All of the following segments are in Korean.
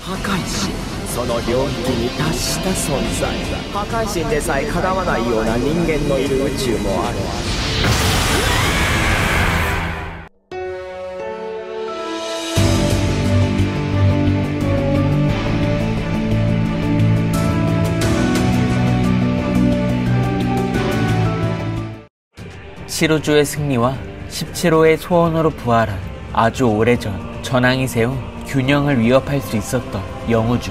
破壊神、その領域に達した存在。破壊神でさえかなわないような人間のいる宇宙もある。시루주의 승리와 17호의 소원으로 부활한 아주 오래전 전황이 세운 균형을 위협할 수 있었던 영우주,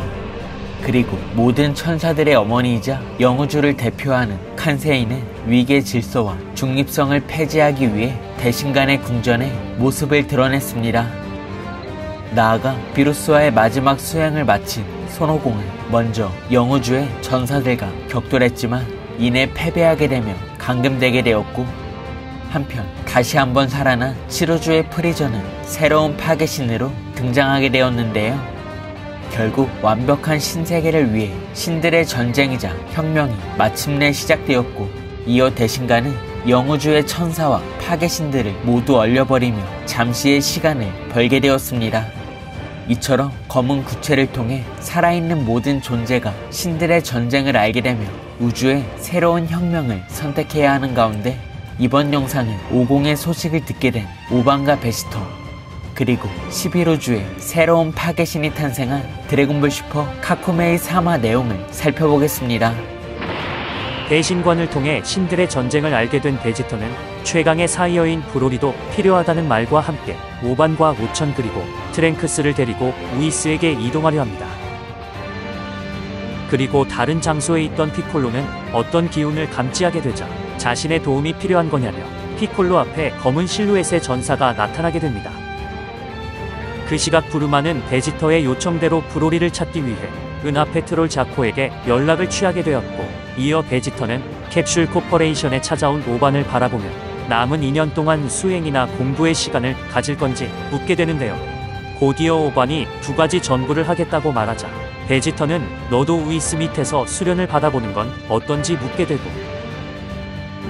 그리고 모든 천사들의 어머니이자 영우주를 대표하는 칸세이는 위계 질서와 중립성을 폐지하기 위해 대신간의 궁전에 모습을 드러냈습니다. 나아가 비루스와의 마지막 수행을 마친 손오공은 먼저 영우주의 전사들과 격돌했지만 이내 패배하게 되며 감금되게 되었고, 한편 다시 한번 살아난 시루주의 프리저는 새로운 파괴신으로 등장하게 되었는데요. 결국 완벽한 신세계를 위해 신들의 전쟁이자 혁명이 마침내 시작되었고, 이어 대신간은 영우주의 천사와 파괴신들을 모두 얼려버리며 잠시의 시간을 벌게 되었습니다. 이처럼 검은 구체를 통해 살아있는 모든 존재가 신들의 전쟁을 알게 되며 우주의 새로운 혁명을 선택해야 하는 가운데, 이번 영상은 오공의 소식을 듣게 된 오반과 베지터, 그리고 11호주의 새로운 파괴신이 탄생한 드래곤볼 슈퍼 카쿠메의 3화 내용을 살펴보겠습니다. 대신관을 통해 신들의 전쟁을 알게 된 베지터는 최강의 사이어인 브로리도 필요하다는 말과 함께 오반과 오천 그리고 트랭크스를 데리고 우이스에게 이동하려 합니다. 그리고 다른 장소에 있던 피콜로는 어떤 기운을 감지하게 되자 자신의 도움이 필요한 거냐며 피콜로 앞에 검은 실루엣의 전사가 나타나게 됩니다. 그 시각 부르마는 베지터의 요청대로 브로리를 찾기 위해 은하 페트롤 자코에게 연락을 취하게 되었고, 이어 베지터는 캡슐 코퍼레이션에 찾아온 오반을 바라보며 남은 2년 동안 수행이나 공부의 시간을 가질 건지 묻게 되는데요. 곧이어 오반이 2가지 전부를 하겠다고 말하자 베지터는 너도 우이스 밑에서 수련을 받아보는 건 어떤지 묻게 되고,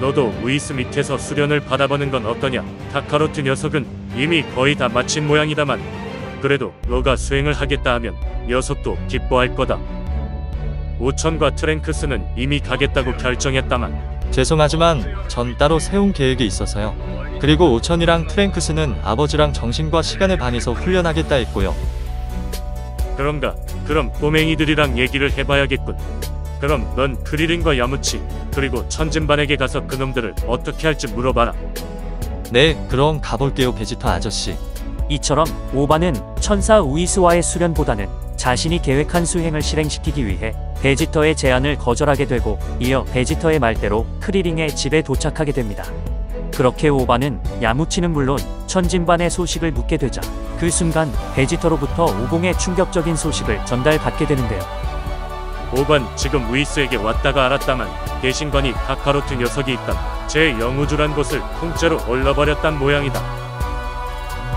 너도 우이스 밑에서 수련을 받아보는 건 어떠냐? 카카로트 녀석은 이미 거의 다 마친 모양이다만, 그래도 너가 수행을 하겠다 하면 녀석도 기뻐할 거다. 오천과 트랭크스는 이미 가겠다고 결정했다만. 죄송하지만 전 따로 세운 계획이 있어서요. 그리고 오천이랑 트랭크스는 아버지랑 정신과 시간을 반해서 훈련하겠다 했고요. 그런가? 그럼 꼬맹이들이랑 얘기를 해봐야겠군. 그럼 넌 크리링과 야무치 그리고 천진반에게 가서 그놈들을 어떻게 할지 물어봐라. 네, 그럼 가볼게요, 베지터 아저씨. 이처럼 오반은 천사 우이스와의 수련보다는 자신이 계획한 수행을 실행시키기 위해 베지터의 제안을 거절하게 되고, 이어 베지터의 말대로 크리링의 집에 도착하게 됩니다. 그렇게 오반은 야무치는 물론 천진반의 소식을 묻게 되자 그 순간 베지터로부터 오공의 충격적인 소식을 전달받게 되는데요. 오반, 지금 우이스에게 왔다가 알았다만 대신관이 카카로트 녀석이 있던 제 영우주란 곳을 통째로 얼려버렸단 모양이다.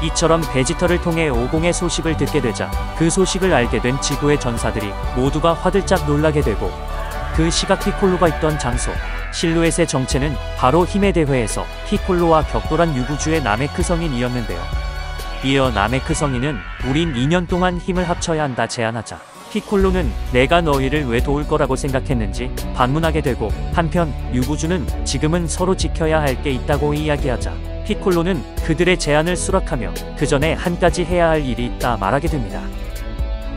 이처럼 베지터를 통해 오공의 소식을 듣게 되자 그 소식을 알게 된 지구의 전사들이 모두가 화들짝 놀라게 되고, 그 시각 피콜로가 있던 장소, 실루엣의 정체는 바로 힘의 대회에서 피콜로와 격돌한 유구주의 나메크 성인이었는데요. 이어 나메크 성인은 우린 2년 동안 힘을 합쳐야 한다 제안하자 피콜로는 내가 너희를 왜 도울 거라고 생각했는지 반문하게 되고, 한편 유구주는 지금은 서로 지켜야 할 게 있다고 이야기하자 피콜로는 그들의 제안을 수락하며 그 전에 한 가지 해야 할 일이 있다 말하게 됩니다.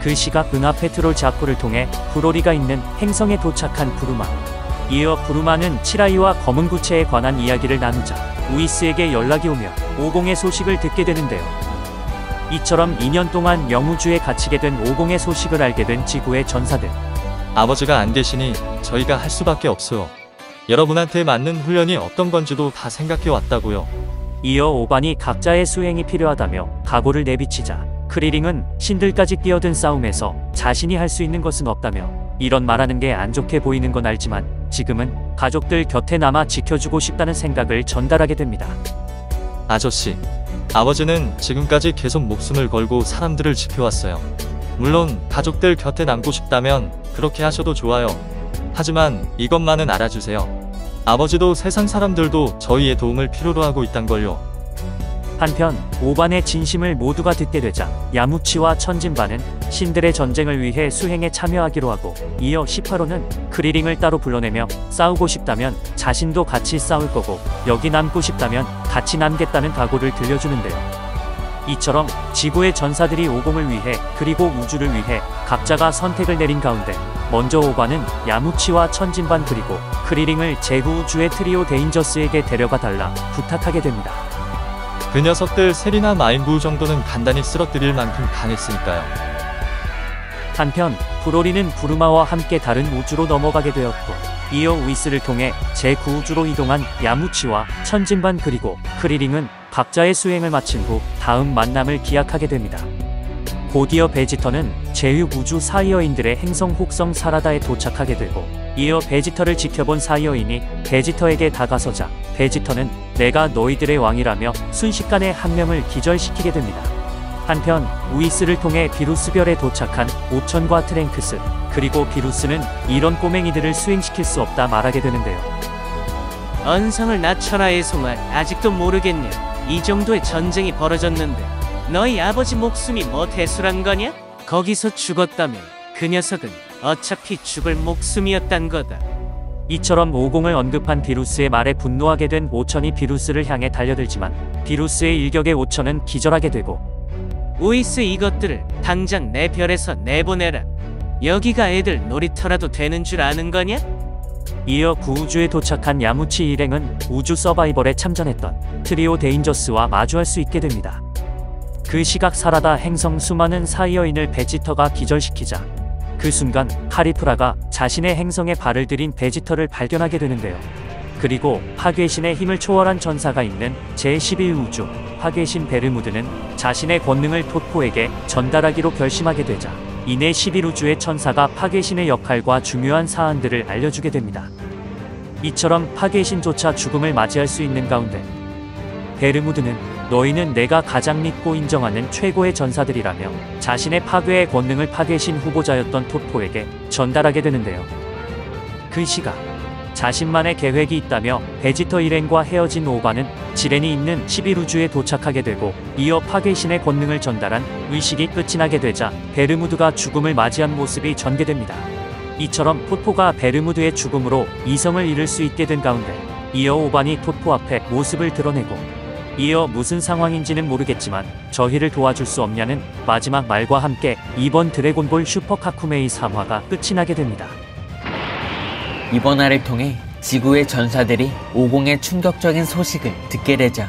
그 시각 은하 페트롤 자코를 통해 브로리가 있는 행성에 도착한 부르마. 이어 부르마는 치라이와 검은 구체에 관한 이야기를 나누자 우이스에게 연락이 오며 오공의 소식을 듣게 되는데요. 이처럼 2년 동안 영우주에 갇히게 된 오공의 소식을 알게 된 지구의 전사들. 아버지가 안 계시니 저희가 할 수밖에 없어요. 여러분한테 맞는 훈련이 어떤 건지도 다 생각해 왔다고요. 이어 오반이 각자의 수행이 필요하다며 각오를 내비치자 크리링은 신들까지 끼어든 싸움에서 자신이 할 수 있는 것은 없다며, 이런 말하는 게 안 좋게 보이는 건 알지만 지금은 가족들 곁에 남아 지켜주고 싶다는 생각을 전달하게 됩니다. 아저씨, 아버지는 지금까지 계속 목숨을 걸고 사람들을 지켜왔어요. 물론 가족들 곁에 남고 싶다면 그렇게 하셔도 좋아요. 하지만 이것만은 알아주세요. 아버지도 세상 사람들도 저희의 도움을 필요로 하고 있단걸요. 한편 오반의 진심을 모두가 듣게 되자 야무치와 천진반은 신들의 전쟁을 위해 수행에 참여하기로 하고, 이어 18호는 크리링을 따로 불러내며 싸우고 싶다면 자신도 같이 싸울 거고 여기 남고 싶다면 같이 남겠다는 각오를 들려주는데요. 이처럼 지구의 전사들이 오공을 위해 그리고 우주를 위해 각자가 선택을 내린 가운데 먼저 오반은 야무치와 천진반 그리고 크리링을 제9우주의 트리오 데인저스에게 데려가 달라 부탁하게 됩니다. 그 녀석들 셀이나 마인부 정도는 간단히 쓰러뜨릴 만큼 강했으니까요. 한편 브로리는 부르마와 함께 다른 우주로 넘어가게 되었고, 이어 우이스를 통해 제9우주로 이동한 야무치와 천진반 그리고 크리링은 각자의 수행을 마친 후 다음 만남을 기약하게 됩니다. 곧이어 베지터는 제6우주 사이어인들의 행성 혹성 사라다에 도착하게 되고, 이어 베지터를 지켜본 사이어인이 베지터에게 다가서자 베지터는 내가 너희들의 왕이라며 순식간에 한 명을 기절시키게 됩니다. 한편 우이스를 통해 비루스별에 도착한 오천과 트랭크스, 그리고 비루스는 이런 꼬맹이들을 수행시킬 수 없다 말하게 되는데요. 언성을 낮춰라 애송아. 아직도 모르겠냐? 이 정도의 전쟁이 벌어졌는데 너희 아버지 목숨이 뭐 대수란 거냐? 거기서 죽었다면 그 녀석은 어차피 죽을 목숨이었단 거다. 이처럼 오공을 언급한 비루스의 말에 분노하게 된 오천이 비루스를 향해 달려들지만 비루스의 일격에 오천은 기절하게 되고, 우이스 이것들을 당장 내 별에서 내보내라. 여기가 애들 놀이터라도 되는 줄 아는 거냐? 이어 구우주에 도착한 야무치 일행은 우주 서바이벌에 참전했던 트리오 데인저스와 마주할 수 있게 됩니다. 그 시각 사라다 행성 수많은 사이어인을 베지터가 기절시키자 그 순간 카리프라가 자신의 행성에 발을 들인 베지터를 발견하게 되는데요. 그리고 파괴신의 힘을 초월한 전사가 있는 제11우주 파괴신 베르무드는 자신의 권능을 토포에게 전달하기로 결심하게 되자 이내 11우주의 천사가 파괴신의 역할과 중요한 사안들을 알려주게 됩니다. 이처럼 파괴신조차 죽음을 맞이할 수 있는 가운데 베르무드는 너희는 내가 가장 믿고 인정하는 최고의 전사들이라며 자신의 파괴의 권능을 파괴신 후보자였던 토포에게 전달하게 되는데요. 그 시각 자신만의 계획이 있다며 베지터 일행과 헤어진 오반은 지렌이 있는 11우주에 도착하게 되고, 이어 파괴신의 권능을 전달한 의식이 끝이 나게 되자 베르무드가 죽음을 맞이한 모습이 전개됩니다. 이처럼 토포가 베르무드의 죽음으로 이성을 잃을 수 있게 된 가운데 이어 오반이 토포 앞에 모습을 드러내고, 이어 무슨 상황인지는 모르겠지만 저희를 도와줄 수 없냐는 마지막 말과 함께 이번 드래곤볼 슈퍼 카쿠메이 3화가 끝이 나게 됩니다. 이번 화를 통해 지구의 전사들이 오공의 충격적인 소식을 듣게 되자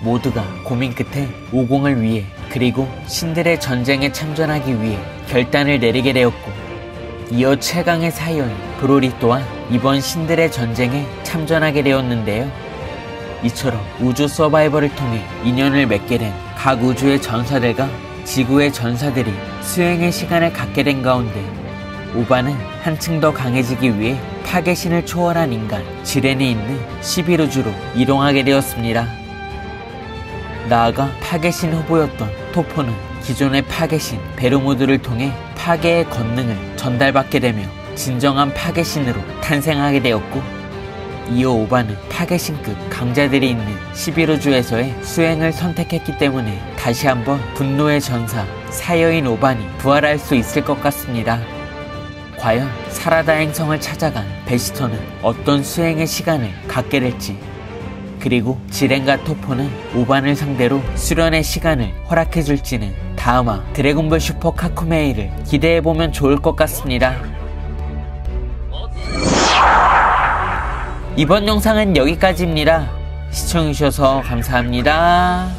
모두가 고민 끝에 오공을 위해 그리고 신들의 전쟁에 참전하기 위해 결단을 내리게 되었고, 이어 최강의 사이어인 브로리 또한 이번 신들의 전쟁에 참전하게 되었는데요. 이처럼 우주 서바이벌을 통해 인연을 맺게 된 각 우주의 전사들과 지구의 전사들이 수행의 시간을 갖게 된 가운데 오반은 한층 더 강해지기 위해 파괴신을 초월한 인간 지렌이 있는 11우주로 이동하게 되었습니다. 나아가 파괴신 후보였던 토포는 기존의 파괴신 베르무드를 통해 파괴의 권능을 전달받게 되며 진정한 파괴신으로 탄생하게 되었고, 이어 오반은 파괴신급 강자들이 있는 11우주에서의 수행을 선택했기 때문에 다시 한번 분노의 전사 사여인 오반이 부활할 수 있을 것 같습니다. 과연 사라다 행성을 찾아간 베지터는 어떤 수행의 시간을 갖게 될지, 그리고 지렌과 토포는 오반을 상대로 수련의 시간을 허락해줄지는 다음화 드래곤볼 슈퍼 카쿠메이를 기대해보면 좋을 것 같습니다. 이번 영상은 여기까지입니다. 시청해주셔서 감사합니다.